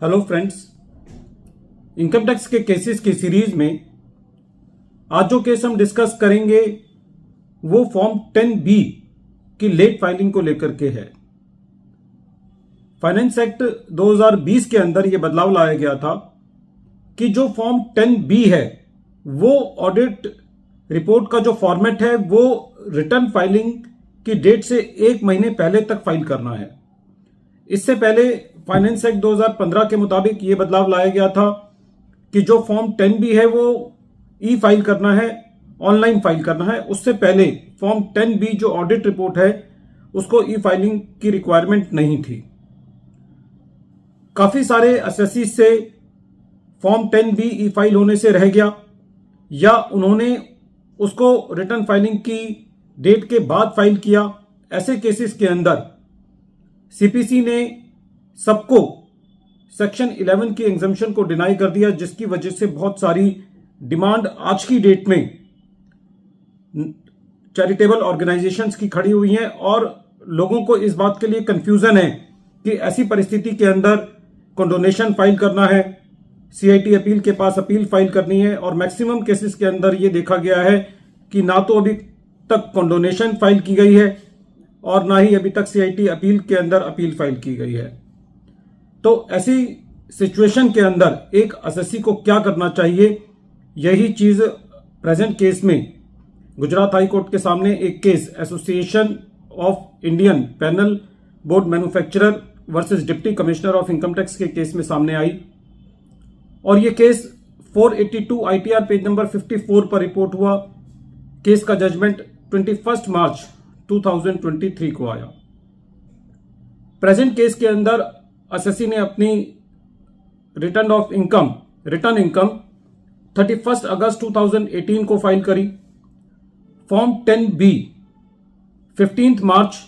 Hello friends, income tax के cases की series में आज जो केस हम डिस्कस करेंगे वो फॉर्म 10B की लेट फाइलिंग को लेकर के है। फाइनेंस एक्ट 2020 के अंदर यह बदलाव लाया गया था कि जो फॉर्म 10B है वो ऑडिट रिपोर्ट का जो फॉर्मेट है वो रिटर्न फाइलिंग की डेट से 1 महीने पहले तक फाइल करना है। इससे पहले फाइनेंस एक्ट 2015 के मुताबिक ये बदलाव लाया गया था कि जो फॉर्म 10B है वो ई फाइल करना है, ऑनलाइन फाइल करना है। उससे पहले फॉर्म 10B जो ऑडिट रिपोर्ट है उसको ई फाइलिंग की रिक्वायरमेंट नहीं थी। काफी सारे एसएससी से फॉर्म 10B ई फाइल होने से रह गया या उन्होंने उसको रिटर्न फाइलिंग की डेट के बाद फाइल किया। ऐसे केसेस के अंदर सीपीसी ने सबको सेक्शन 11 की एग्जम्पशन को डिनाई कर दिया, जिसकी वजह से बहुत सारी डिमांड आज की डेट में चैरिटेबल ऑर्गेनाइजेशंस की खड़ी हुई हैं और लोगों को इस बात के लिए कंफ्यूजन है कि ऐसी परिस्थिति के अंदर कंडोनेशन फाइल करना है, सीआईटी अपील के पास अपील फाइल करनी है। और मैक्सिमम केसेस के अंदर यह देखा गया है कि ना तो अभी तक कंडोनेशन फाइल की गई है और ना ही अभी तक सीआईटी अपील के अंदर अपील फाइल की गई है। तो ऐसी सिचुएशन के अंदर एक एसएससी को क्या करना चाहिए, यही चीज प्रेजेंट केस में गुजरात हाई कोर्ट के सामने एक case association of Indian panel board manufacturer versus deputy commissioner of income tax के केस में सामने आई। और यह केस 482 आईटीआर पेज नंबर 54 पर रिपोर्ट हुआ। केस का जजमेंट 21 मार्च 2023 को आया। प्रेजेंट केस के अंदर एसएससी ने अपनी रिटर्न इनकम 31 अगस्त 2018 को फाइल करी। फॉर्म 10B 15 मार्च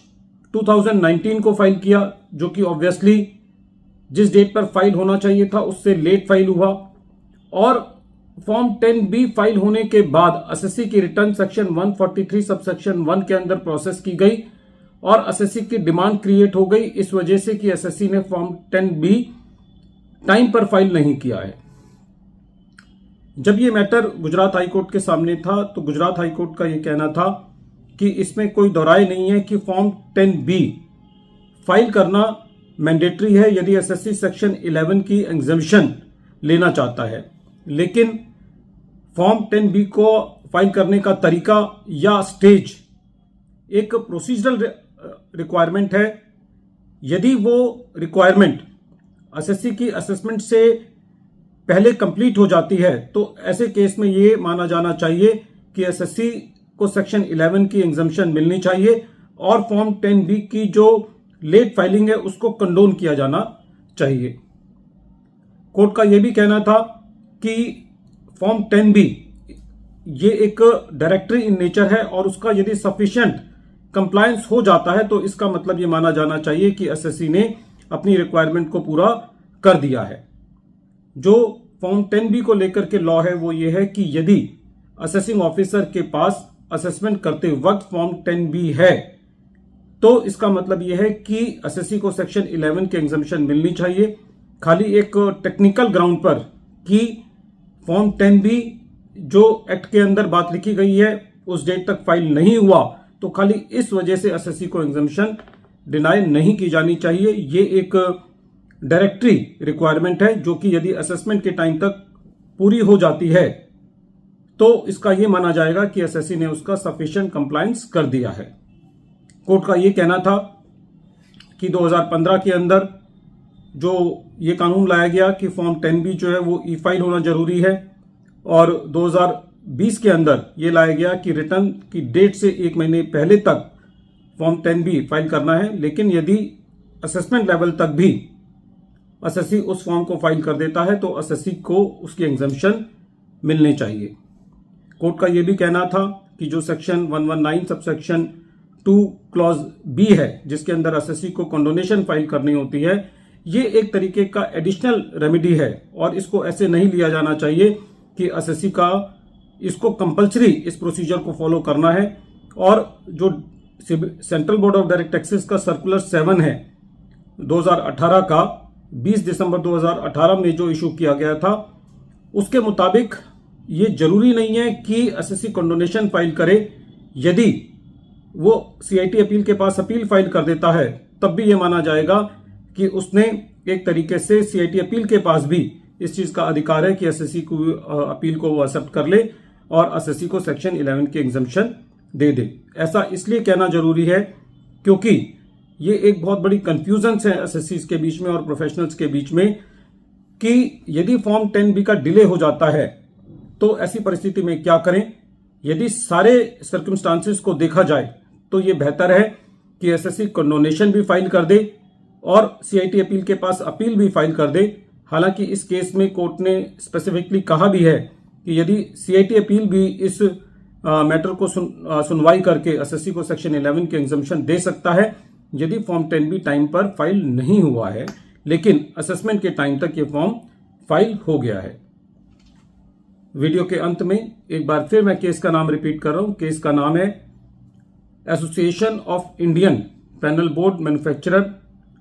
2019 को फाइल किया, जो कि ऑब्वियसली जिस डेट पर फाइल होना चाहिए था उससे लेट फाइल हुआ। और फॉर्म 10B फाइल होने के बाद एसएससी की रिटर्न सेक्शन 143 सबसेक्शन 1 के अंदर प्रोसेस की गई और एसएससी की डिमांड क्रिएट हो गई इस वजह से कि एसएससी ने फॉर्म 10B टाइम पर फाइल नहीं किया है। जब ये मैटर गुजरात हाई कोर्ट के सामने था तो गुजरात हाई कोर्ट का ये कहना था कि इसमें कोई दोराय नहीं है कि फॉर्म 10B फाइल करना मैंडेटरी है यदि एसएससी सेक्शन 11 की एग्जम्पशन लेना चाहता है। लेकिन फॉर्म 10B को फाइल करने का तरीका या स्टेज एक प्रोसीजरल रिक्वायरमेंट है। यदि वो रिक्वायरमेंट एसएससी की असेसमेंट से पहले कंप्लीट हो जाती है तो ऐसे केस में ये माना जाना चाहिए कि एसएससी को सेक्शन 11 की एग्जम्पशन मिलनी चाहिए और फॉर्म 10B की जो लेट फाइलिंग है उसको कंडोन किया जाना चाहिए। कोर्ट का यह भी कहना था कि फॉर्म 10B ये एक डायरेक्टरी इन नेचर है और उसका यदि सफिशिएंट कंप्लायंस हो जाता है तो इसका मतलब ये माना जाना चाहिए कि एसएससी ने अपनी रिक्वायरमेंट को पूरा कर दिया है। जो फॉर्म 10B को लेकर के लॉ है वो ये है कि यदि असेसिंग ऑफिसर के पास असेसमेंट करते वक्त फॉर्म 10B है तो इसका मतलब यह है कि एसएससी को सेक्शन 11 की एग्जम्पशन मिलनी चाहिए। खाली एक टेक्निकल ग्राउंड पर कि फॉर्म 10B जो एक्ट के अंदर बात लिखी गई है उस डेट तक फाइल नहीं हुआ तो खाली इस वजह से एसएससी को एग्जम्पशन डिनाई नहीं की जानी चाहिए। ये एक डायरेक्टरी रिक्वायरमेंट है जो कि यदि असेसमेंट के टाइम तक पूरी हो जाती है तो इसका यह माना जाएगा कि एसएससी ने उसका सफिशिएंट कंप्लायंस कर दिया है। कोर्ट का यह कहना था कि 2015 के अंदर जो ये कानून लाया गया कि फॉर्म 10B जो है वो ई फाइल होना जरूरी है और 2020 के अंदर ये लाया गया कि रिटर्न की डेट से 1 महीने पहले तक फॉर्म 10B फाइल करना है। लेकिन यदि असेसमेंट लेवल तक भी एसएससी उस फॉर्म को फाइल कर देता है तो एसएससी को उसकी एग्जम्पशन मिलनी चाहिए। कोर्ट का यह भी कहना था कि जो सेक्शन 119 सबसेक्शन 2 क्लॉज B है जिसके अंदर एसएससी को कंडोनेशन फाइल करनी होती है, ये एक तरीके का एडिशनल रेमेडी है और इसको ऐसे नहीं लिया जाना चाहिए कि एसएससी का इसको कंपलसरी इस प्रोसीजर को फॉलो करना है। और जो central board of direct taxes का सर्कुलर 7 है 2018 का, 20 दिसंबर 2018 में जो इशू किया गया था, उसके मुताबिक ये जरूरी नहीं है कि एसएससी कंडोनेशन फाइल करे। यदि वो सीआईटी अपील के पास अपील फाइल कर देता है तब भी ये माना जाएगा कि उसने एक तरीके से सीआईटी अपील के पास भी इस चीज का अधिकार है कि एसएससी को अपील को वो एक्सेप्ट कर ले और एसएससी को सेक्शन 11 की एग्जम्पशन दे दे। ऐसा इसलिए कहना जरूरी है क्योंकि ये एक बहुत बड़ी कंफ्यूजन है एसएससी के बीच में और प्रोफेशनल्स के बीच में कि यदि फॉर्म 10B का डिले हो जाता है तो ऐसी परिस्थिति में क्या करें। यदि सारे सर्कमस्टांसेस को देखा जाए तो ये बेहतर है कि एसएससी कंडोनेशन भी फाइल कर दे और सीआईटी अपील के पास अपील भी फाइल कर दे। हालांकि इस केस में कोर्ट ने स्पेसिफिकली कहा भी है कि यदि सीआईटी अपील भी इस मैटर को सुनवाई करके एसएससी को सेक्शन 11 की एग्जम्पशन दे सकता है यदि फॉर्म 10B टाइम पर फाइल नहीं हुआ है, लेकिन असेसमेंट के टाइम तक ये फॉर्म फाइल हो गया है। वीडियो के अंत में एक बार फिर मैं केस का नाम रिपीट कर रहा हूं। केस का नाम है association of Indian panel board manufacturer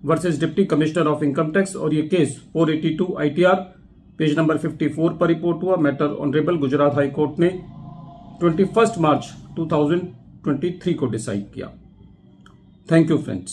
versus deputy commissioner of income tax, और ये केस 482 ITR पेज नंबर 54 पर रिपोर्ट हुआ। Matter honourable Gujarat high court ने 21 मार्च 2023 को डिसाइड किया। Thank you friends.